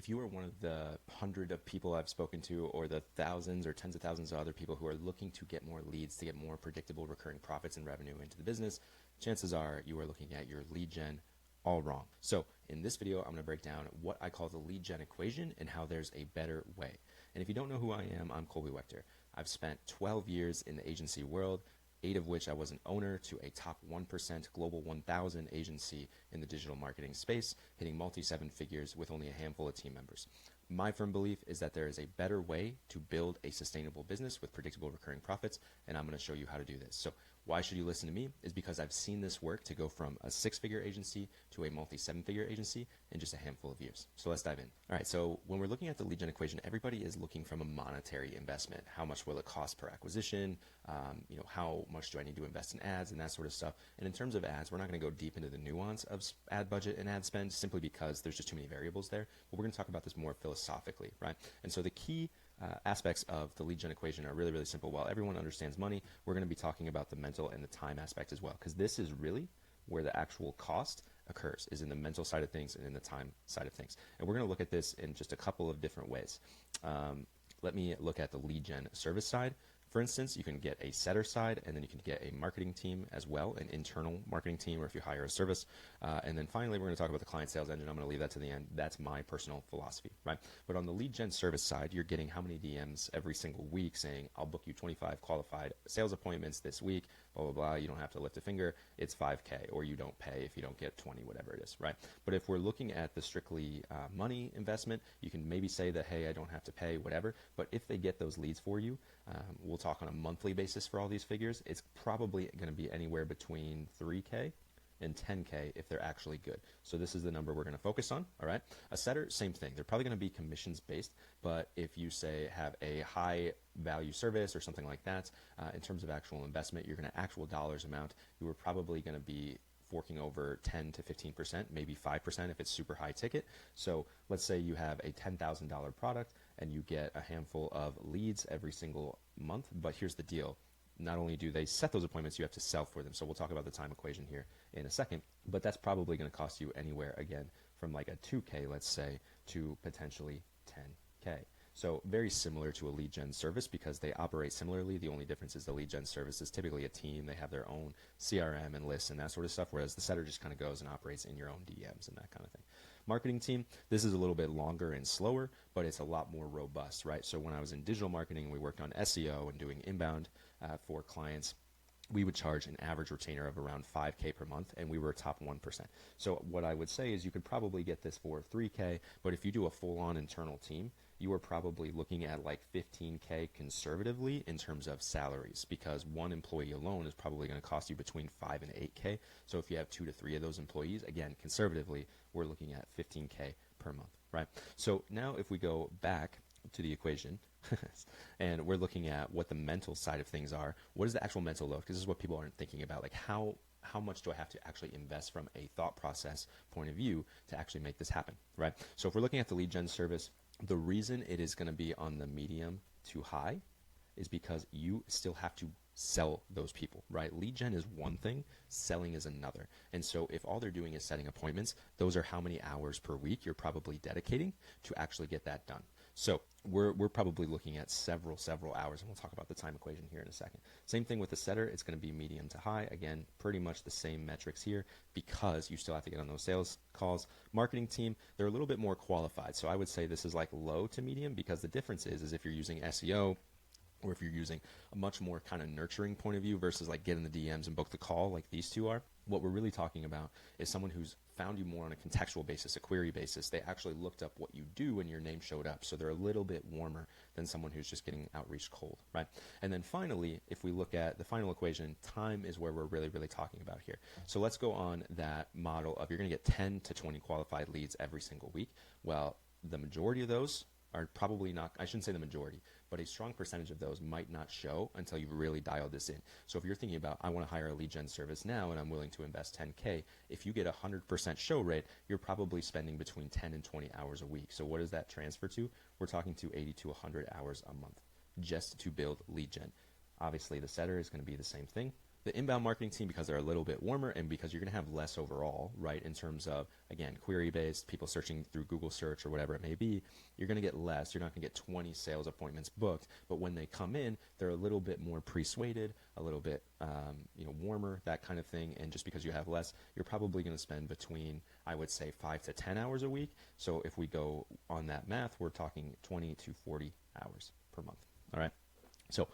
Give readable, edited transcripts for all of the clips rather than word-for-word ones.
If you are one of the hundred of people I've spoken to, or the thousands or tens of thousands of other people who are looking to get more leads, to get more predictable recurring profits and revenue into the business, chances are you are looking at your lead gen all wrong. So in this video, I'm going to break down what I call the lead gen equation and how there's a better way. And if you don't know who I am, I'm Colby Wechter. I've spent 12 years in the agency world, 8 of which I was an owner to a top 1% global 1,000 agency in the digital marketing space, hitting multi-seven figures with only a handful of team members. My firm belief is that there is a better way to build a sustainable business with predictable recurring profits, and I'm going to show you how to do this. So why should you listen to me? Is because I've seen this work to go from a 6-figure agency to a multi-7-figure agency in just a handful of years. So let's dive in. All right, so when we're looking at the lead gen equation, everybody is looking from a monetary investment. How much will it cost per acquisition? How much do I need to invest in ads and that sort of stuff? And in terms of ads, we're not going to go deep into the nuance of ad budget and ad spend simply because there's just too many variables there. But we're going to talk about this more philosophically, right? And so the key aspects of the lead gen equation are really, really simple. While everyone understands money, we're going to be talking about the mental and the time aspect as well, because this is really where the actual cost occurs, is in the mental side of things and in the time side of things. And we're going to look at this in just a couple of different ways. Let me look at the lead gen service side. For instance, you can get a setter side, and then you can get a marketing team as well, an internal marketing team, or if you hire a service. And then finally, we're going to talk about the client sales engine. I'm going to leave that to the end. That's my personal philosophy, right? But on the lead gen service side, you're getting how many DMs every single week saying, I'll book you 25 qualified sales appointments this week, blah, blah, blah. You don't have to lift a finger. It's 5K, or you don't pay if you don't get 20, whatever it is, right? But if we're looking at the strictly money investment, you can maybe say that, hey, I don't have to pay, whatever. But if they get those leads for you, we'll talk on a monthly basis for all these figures. It's probably going to be anywhere between 3K and 10K if they're actually good. So this is the number we're going to focus on, all right? A setter, same thing. They're probably going to be commissions based, but if you say have a high value service or something like that, in terms of actual investment, you're going to actual dollars amount, you are probably going to be forking over 10 to 15%, maybe 5% if it's super high ticket. So let's say you have a $10,000 product and you get a handful of leads every single month, but here's the deal. Not only do they set those appointments, you have to sell for them. So we'll talk about the time equation here in a second, but that's probably going to cost you anywhere, again, from like a 2K, let's say, to potentially 10K. So very similar to a lead gen service because they operate similarly. The only difference is the lead gen service is typically a team. They have their own CRM and lists and that sort of stuff, whereas the setter just kind of goes and operates in your own DMs and that kind of thing. Marketing team, this is a little bit longer and slower, but it's a lot more robust, right? So when I was in digital marketing, we worked on SEO and doing inbound for clients. We would charge an average retainer of around 5K per month, and we were top 1%. So what I would say is you could probably get this for 3K, but if you do a full-on internal team, you are probably looking at like 15K conservatively in terms of salaries, because one employee alone is probably going to cost you between 5 and 8K. So if you have 2 to 3 of those employees, again, conservatively, we're looking at 15K per month, right? So now if we go back to the equation and we're looking at what the mental side of things are, what is the actual mental load? Because this is what people aren't thinking about, like how much do I have to actually invest from a thought process point of view to actually make this happen, right? So if we're looking at the lead gen service, the reason it is going to be on the medium to high is because you still have to sell those people, right? Lead gen is one thing, selling is another. And so if all they're doing is setting appointments, those are how many hours per week you're probably dedicating to actually get that done. So we're probably looking at several hours, and we'll talk about the time equation here in a second. Same thing with the setter. It's going to be medium to high. Again, pretty much the same metrics here because you still have to get on those sales calls. Marketing team, they're a little bit more qualified. So I would say this is like low to medium because the difference is if you're using SEO, or if you're using a much more kind of nurturing point of view versus like get in the DMs and book the call like these two are, what we're really talking about is someone who's found you more on a contextual basis, a query basis. They actually looked up what you do and your name showed up. So they're a little bit warmer than someone who's just getting outreach cold, right? And then finally, if we look at the final equation, time is where we're really, really talking about here. So let's go on that model of you're going to get 10 to 20 qualified leads every single week. Well, the majority of those are probably not, I shouldn't say the majority, but a strong percentage of those might not show until you've really dialed this in. So if you're thinking about, I want to hire a lead gen service now and I'm willing to invest 10K, if you get a 100% show rate, you're probably spending between 10 and 20 hours a week. So what does that transfer to? We're talking to 80 to 100 hours a month just to build lead gen. Obviously the setter is going to be the same thing, The inbound marketing team, because they're a little bit warmer and because you're going to have less overall, right, in terms of, again, query-based, people searching through Google search or whatever it may be, you're going to get less. You're not going to get 20 sales appointments booked, but when they come in, they're a little bit more persuaded, a little bit warmer, that kind of thing. And just because you have less, you're probably going to spend between, I would say, 5 to 10 hours a week. So if we go on that math, we're talking 20 to 40 hours per month. All right. So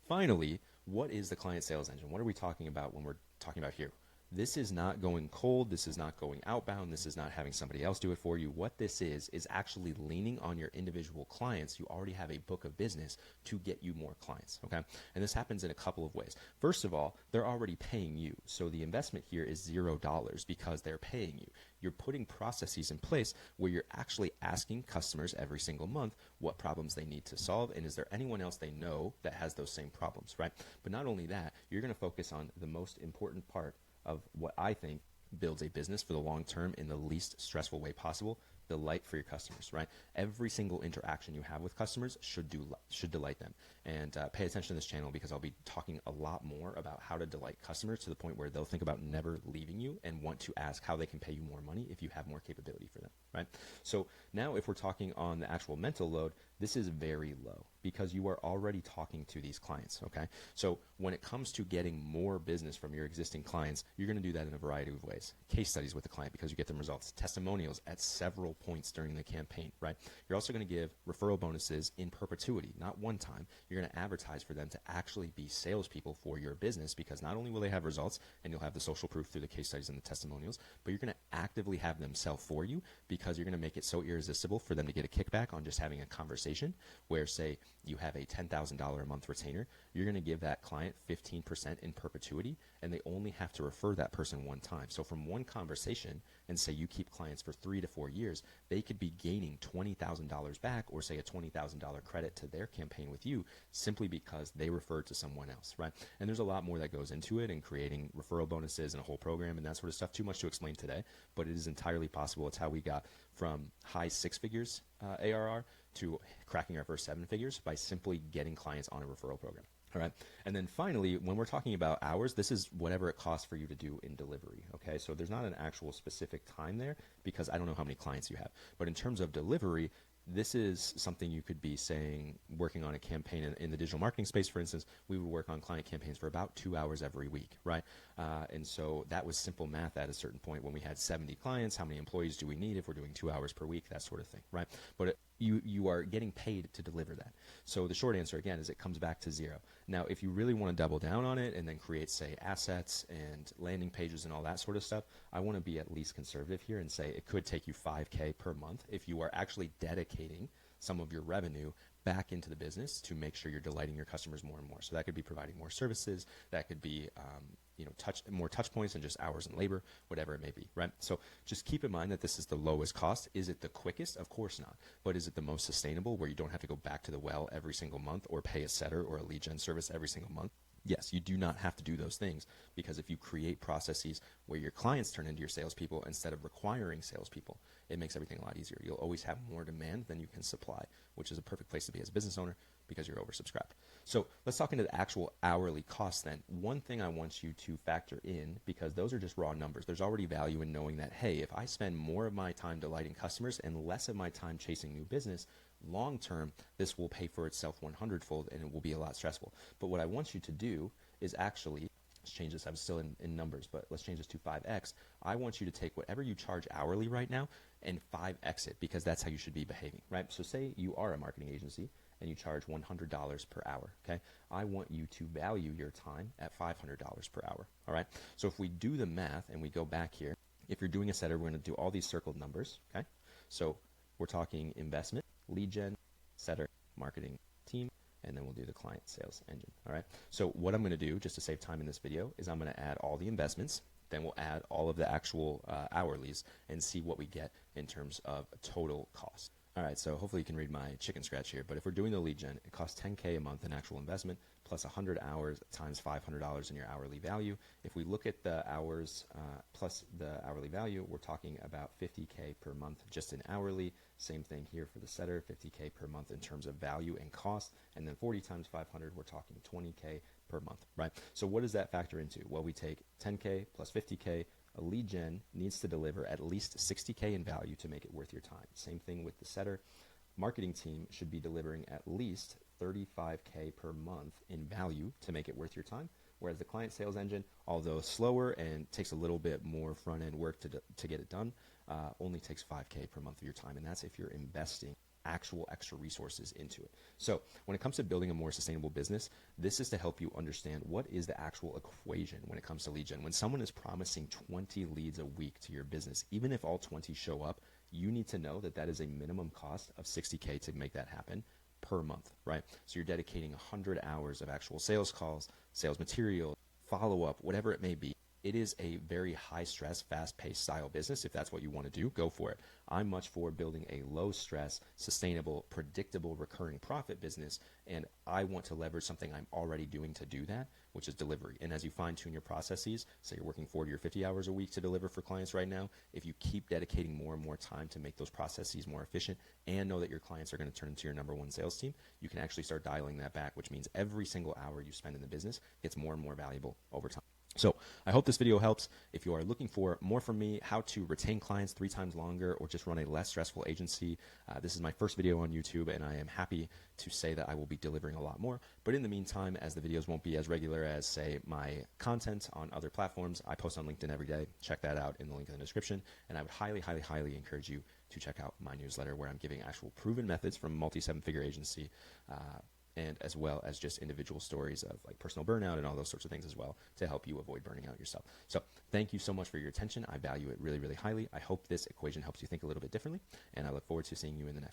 finally, what is the client sales engine? What are we talking about when we're talking about here? This is not going cold. This is not going outbound. This is not having somebody else do it for you. What this is actually leaning on your individual clients. You already have a book of business to get you more clients, okay? And this happens in a couple of ways. First of all, they're already paying you. So the investment here is $0 because they're paying you. You're putting processes in place where you're actually asking customers every single month what problems they need to solve, and is there anyone else they know that has those same problems, right? But not only that, you're going to focus on the most important part of what I think builds a business for the long term in the least stressful way possible: delight for your customers, right? Every single interaction you have with customers should delight them. And pay attention to this channel, because I'll be talking a lot more about how to delight customers to the point where they'll think about never leaving you and want to ask how they can pay you more money if you have more capability for them, right? So now if we're talking on the actual mental load, this is very low because you are already talking to these clients, okay? So when it comes to getting more business from your existing clients, you're going to do that in a variety of ways. Case studies with the client because you get them results. Testimonials at several points during the campaign, right? You're also going to give referral bonuses in perpetuity, not one time. You're going to advertise for them to actually be salespeople for your business, because not only will they have results and you'll have the social proof through the case studies and the testimonials, but you're going to actively have them sell for you, because you're going to make it so irresistible for them to get a kickback on just having a conversation where, say, you have a $10,000 a month retainer. You're going to give that client 15% in perpetuity, and they only have to refer that person one time. So from one conversation, and say you keep clients for 3 to 4 years, they could be gaining $20,000 back, or say a $20,000 credit to their campaign with you, simply because they referred to someone else, right? And there's a lot more that goes into it, and creating referral bonuses and a whole program and that sort of stuff. Too much to explain today, but it is entirely possible. It's how we got from high 6 figures ARR to cracking our first 7 figures by simply getting clients on a referral program. All right. And then finally, when we're talking about hours, this is whatever it costs for you to do in delivery. Okay. So there's not an actual specific time there, because I don't know how many clients you have. But in terms of delivery, this is something you could be saying, working on a campaign in the digital marketing space, for instance. We would work on client campaigns for about 2 hours every week, right? And so that was simple math at a certain point. When we had 70 clients, how many employees do we need if we're doing 2 hours per week, that sort of thing, right? But you are getting paid to deliver that. So the short answer, again, is it comes back to zero. Now, if you really want to double down on it and then create, say, assets and landing pages and all that sort of stuff, I want to be at least conservative here and say it could take you $5K per month if you are actually dedicating some of your revenue back into the business to make sure you're delighting your customers more and more. So that could be providing more services. That could be more touch points and just hours and labor, whatever it may be, right? So just keep in mind that this is the lowest cost. Is it the quickest? Of course not. But is it the most sustainable, where you don't have to go back to the well every single month or pay a setter or a LeadGen service every single month? Yes, you do not have to do those things, because if you create processes where your clients turn into your salespeople instead of requiring salespeople, it makes everything a lot easier. You'll always have more demand than you can supply, which is a perfect place to be as a business owner, because you're oversubscribed. So let's talk into the actual hourly costs then. One thing I want you to factor in, because those are just raw numbers. There's already value in knowing that, hey, if I spend more of my time delighting customers and less of my time chasing new business, long term, this will pay for itself 100-fold, and it will be a lot stressful. But what I want you to do is actually, let's change this. I'm still in numbers, but let's change this to 5x. I want you to take whatever you charge hourly right now and 5x it, because that's how you should be behaving, right? So say you are a marketing agency and you charge $100 per hour, okay? I want you to value your time at $500 per hour, all right? So if we do the math and we go back here, if you're doing a setter, we're going to do all these circled numbers, okay? So we're talking investment, LeadGen, setter, marketing team, and then we'll do the client sales engine, all right? So what I'm going to do, just to save time in this video, is I'm going to add all the investments, then we'll add all of the actual hourlies and see what we get in terms of total cost. All right, so hopefully you can read my chicken scratch here, but if we're doing the lead gen, it costs $10K a month in actual investment plus 100 hours times $500 in your hourly value. If we look at the hours plus the hourly value, we're talking about $50K per month just in hourly. Same thing here for the setter, $50K per month in terms of value and cost, and then 40 times 500, we're talking $20K per month, right? So what does that factor into? Well, we take 10K plus 50K. A lead gen needs to deliver at least 60K in value to make it worth your time. Same thing with the setter. Marketing team should be delivering at least 35K per month in value to make it worth your time. Whereas the client sales engine, although slower and takes a little bit more front-end work to get it done, only takes 5K per month of your time. And that's if you're investing actual extra resources into it. So when it comes to building a more sustainable business, this is to help you understand what is the actual equation when it comes to lead gen. When someone is promising 20 leads a week to your business, even if all 20 show up, you need to know that that is a minimum cost of 60K to make that happen per month, right? So you're dedicating 100 hours of actual sales calls, sales material, follow-up, whatever it may be. It is a very high-stress, fast-paced style business. If that's what you want to do, go for it. I'm much for building a low-stress, sustainable, predictable, recurring profit business, and I want to leverage something I'm already doing to do that, which is delivery. And as you fine-tune your processes, say you're working 40 or 50 hours a week to deliver for clients right now, if you keep dedicating more and more time to make those processes more efficient and know that your clients are going to turn into your number one sales team, you can actually start dialing that back, which means every single hour you spend in the business gets more and more valuable over time. So I hope this video helps. If you are looking for more from me, how to retain clients 3 times longer or just run a less stressful agency, this is my first video on YouTube, and I am happy to say that I will be delivering a lot more. But in the meantime, as the videos won't be as regular as, say, my content on other platforms, I post on LinkedIn every day. Check that out in the link in the description. And I would highly, highly, highly encourage you to check out my newsletter where I'm giving actual proven methods from a multi-7-figure agency, and as well as just individual stories of like personal burnout and all those sorts of things as well to help you avoid burning out yourself. So thank you so much for your attention. I value it really, really highly. I hope this equation helps you think a little bit differently, and I look forward to seeing you in the next